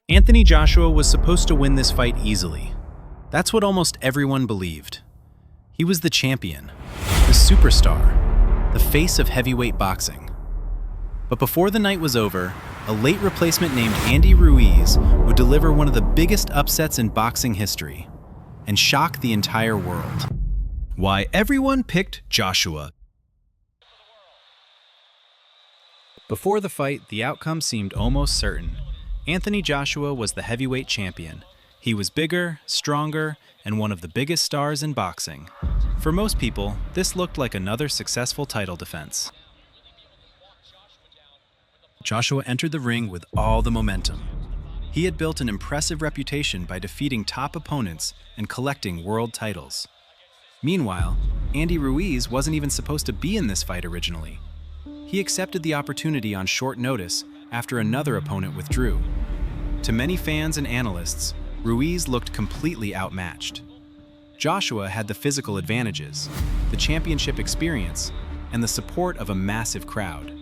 Anthony Joshua was supposed to win this fight easily. That's what almost everyone believed. He was the champion, the superstar, the face of heavyweight boxing. But before the night was over, a late replacement named Andy Ruiz would deliver one of the biggest upsets in boxing history and shock the entire world. Why everyone picked Joshua. Before the fight, the outcome seemed almost certain. Anthony Joshua was the heavyweight champion. He was bigger, stronger, and one of the biggest stars in boxing. For most people, this looked like another successful title defense. Joshua entered the ring with all the momentum. He had built an impressive reputation by defeating top opponents and collecting world titles. Meanwhile, Andy Ruiz wasn't even supposed to be in this fight originally. He accepted the opportunity on short notice after another opponent withdrew. To many fans and analysts, Ruiz looked completely outmatched. Joshua had the physical advantages, the championship experience, and the support of a massive crowd.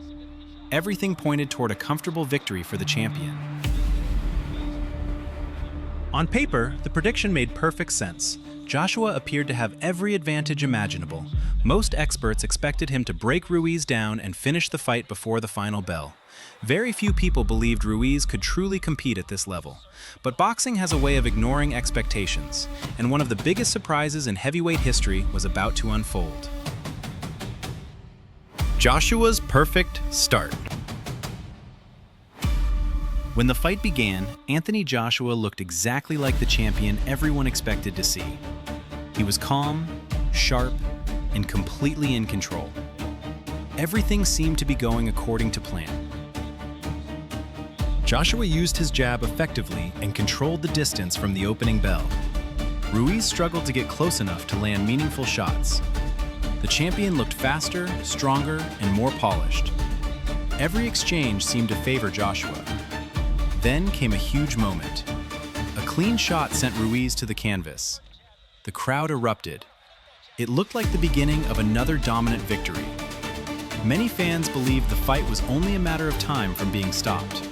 Everything pointed toward a comfortable victory for the champion. On paper, the prediction made perfect sense. Joshua appeared to have every advantage imaginable. Most experts expected him to break Ruiz down and finish the fight before the final bell. Very few people believed Ruiz could truly compete at this level. But boxing has a way of ignoring expectations, and one of the biggest surprises in heavyweight history was about to unfold. Joshua's perfect start. When the fight began, Anthony Joshua looked exactly like the champion everyone expected to see. He was calm, sharp, and completely in control. Everything seemed to be going according to plan. Joshua used his jab effectively and controlled the distance from the opening bell. Ruiz struggled to get close enough to land meaningful shots. The champion looked faster, stronger, and more polished. Every exchange seemed to favor Joshua. Then came a huge moment. A clean shot sent Ruiz to the canvas. The crowd erupted. It looked like the beginning of another dominant victory. Many fans believed the fight was only a matter of time from being stopped.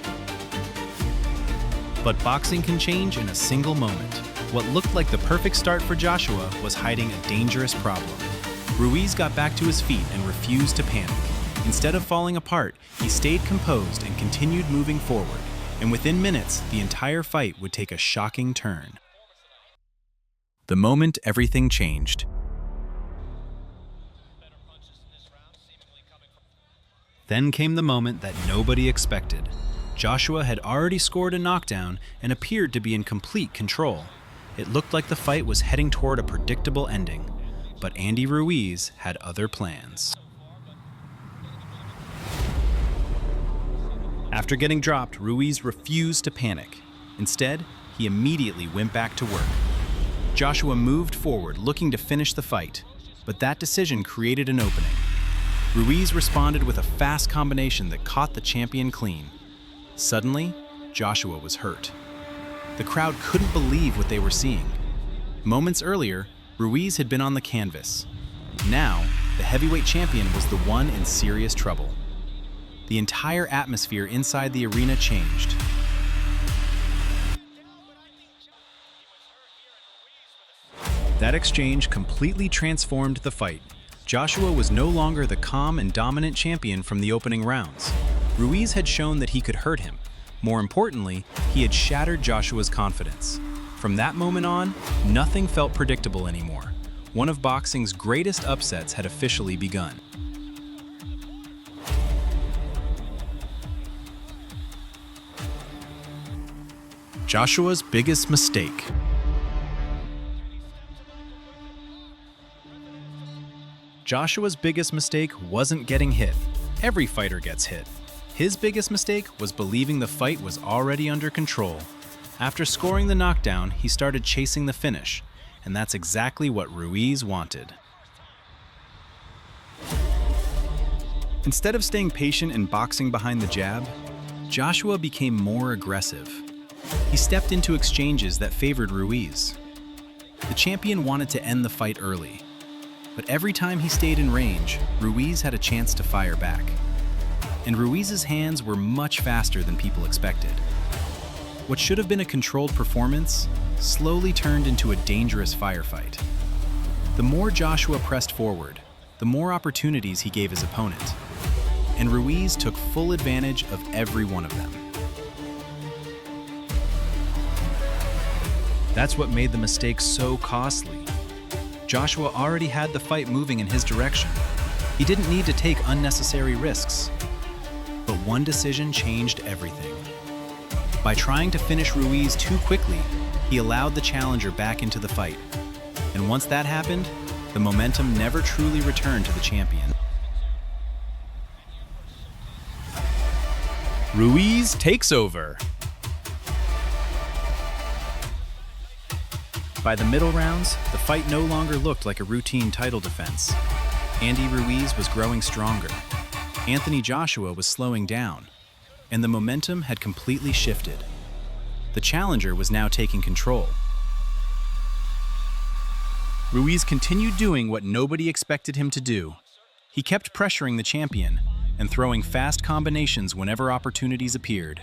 But boxing can change in a single moment. What looked like the perfect start for Joshua was hiding a dangerous problem. Ruiz got back to his feet and refused to panic. Instead of falling apart, he stayed composed and continued moving forward. And within minutes, the entire fight would take a shocking turn. The moment everything changed. Then came the moment that nobody expected. Joshua had already scored a knockdown and appeared to be in complete control. It looked like the fight was heading toward a predictable ending, but Andy Ruiz had other plans. After getting dropped, Ruiz refused to panic. Instead, he immediately went back to work. Joshua moved forward, looking to finish the fight, but that decision created an opening. Ruiz responded with a fast combination that caught the champion clean. Suddenly, Joshua was hurt. The crowd couldn't believe what they were seeing. Moments earlier, Ruiz had been on the canvas. Now, the heavyweight champion was the one in serious trouble. The entire atmosphere inside the arena changed. That exchange completely transformed the fight. Joshua was no longer the calm and dominant champion from the opening rounds. Ruiz had shown that he could hurt him. More importantly, he had shattered Joshua's confidence. From that moment on, nothing felt predictable anymore. One of boxing's greatest upsets had officially begun. Joshua's biggest mistake. Joshua's biggest mistake wasn't getting hit. Every fighter gets hit. His biggest mistake was believing the fight was already under control. After scoring the knockdown, he started chasing the finish, and that's exactly what Ruiz wanted. Instead of staying patient and boxing behind the jab, Joshua became more aggressive. He stepped into exchanges that favored Ruiz. The champion wanted to end the fight early, but every time he stayed in range, Ruiz had a chance to fire back. And Ruiz's hands were much faster than people expected. What should have been a controlled performance slowly turned into a dangerous firefight. The more Joshua pressed forward, the more opportunities he gave his opponent, and Ruiz took full advantage of every one of them. That's what made the mistake so costly. Joshua already had the fight moving in his direction. He didn't need to take unnecessary risks. But one decision changed everything. By trying to finish Ruiz too quickly, he allowed the challenger back into the fight. And once that happened, the momentum never truly returned to the champion. Ruiz takes over. By the middle rounds, the fight no longer looked like a routine title defense. Andy Ruiz was growing stronger. Anthony Joshua was slowing down, and the momentum had completely shifted. The challenger was now taking control. Ruiz continued doing what nobody expected him to do. He kept pressuring the champion and throwing fast combinations whenever opportunities appeared.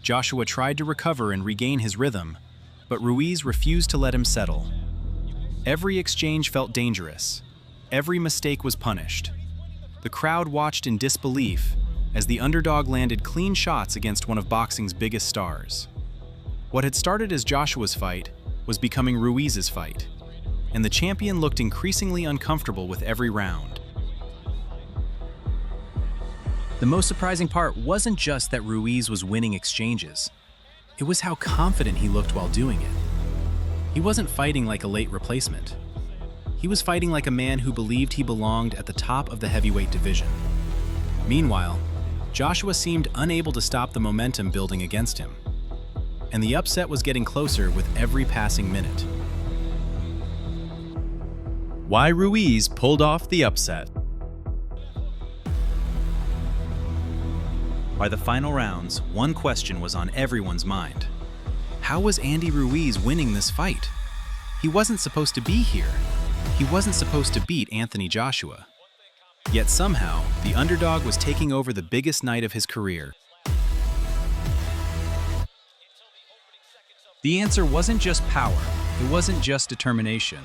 Joshua tried to recover and regain his rhythm, but Ruiz refused to let him settle. Every exchange felt dangerous. Every mistake was punished. The crowd watched in disbelief as the underdog landed clean shots against one of boxing's biggest stars. What had started as Joshua's fight was becoming Ruiz's fight, and the champion looked increasingly uncomfortable with every round. The most surprising part wasn't just that Ruiz was winning exchanges. It was how confident he looked while doing it. He wasn't fighting like a late replacement. He was fighting like a man who believed he belonged at the top of the heavyweight division. Meanwhile, Joshua seemed unable to stop the momentum building against him, and the upset was getting closer with every passing minute. Why Ruiz pulled off the upset. By the final rounds, one question was on everyone's mind. How was Andy Ruiz winning this fight? He wasn't supposed to be here. He wasn't supposed to beat Anthony Joshua. Yet somehow, the underdog was taking over the biggest night of his career. The answer wasn't just power. It wasn't just determination.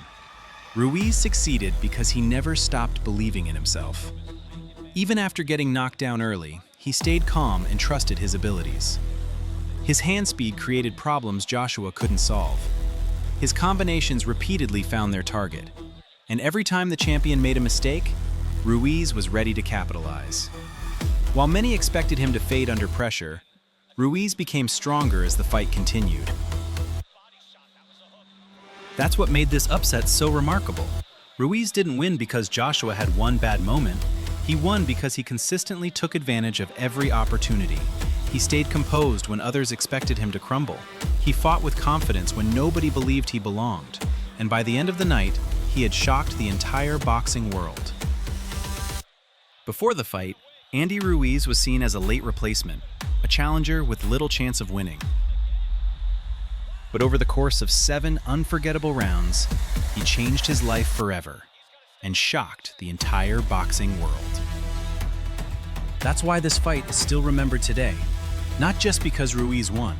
Ruiz succeeded because he never stopped believing in himself. Even after getting knocked down early, he stayed calm and trusted his abilities. His hand speed created problems Joshua couldn't solve. His combinations repeatedly found their target. And every time the champion made a mistake, Ruiz was ready to capitalize. While many expected him to fade under pressure, Ruiz became stronger as the fight continued. That's what made this upset so remarkable. Ruiz didn't win because Joshua had one bad moment. He won because he consistently took advantage of every opportunity. He stayed composed when others expected him to crumble. He fought with confidence when nobody believed he belonged. And by the end of the night, he had shocked the entire boxing world. Before the fight, Andy Ruiz was seen as a late replacement, a challenger with little chance of winning. But over the course of 7 unforgettable rounds, he changed his life forever and shocked the entire boxing world. That's why this fight is still remembered today, not just because Ruiz won,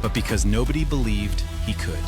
but because nobody believed he could.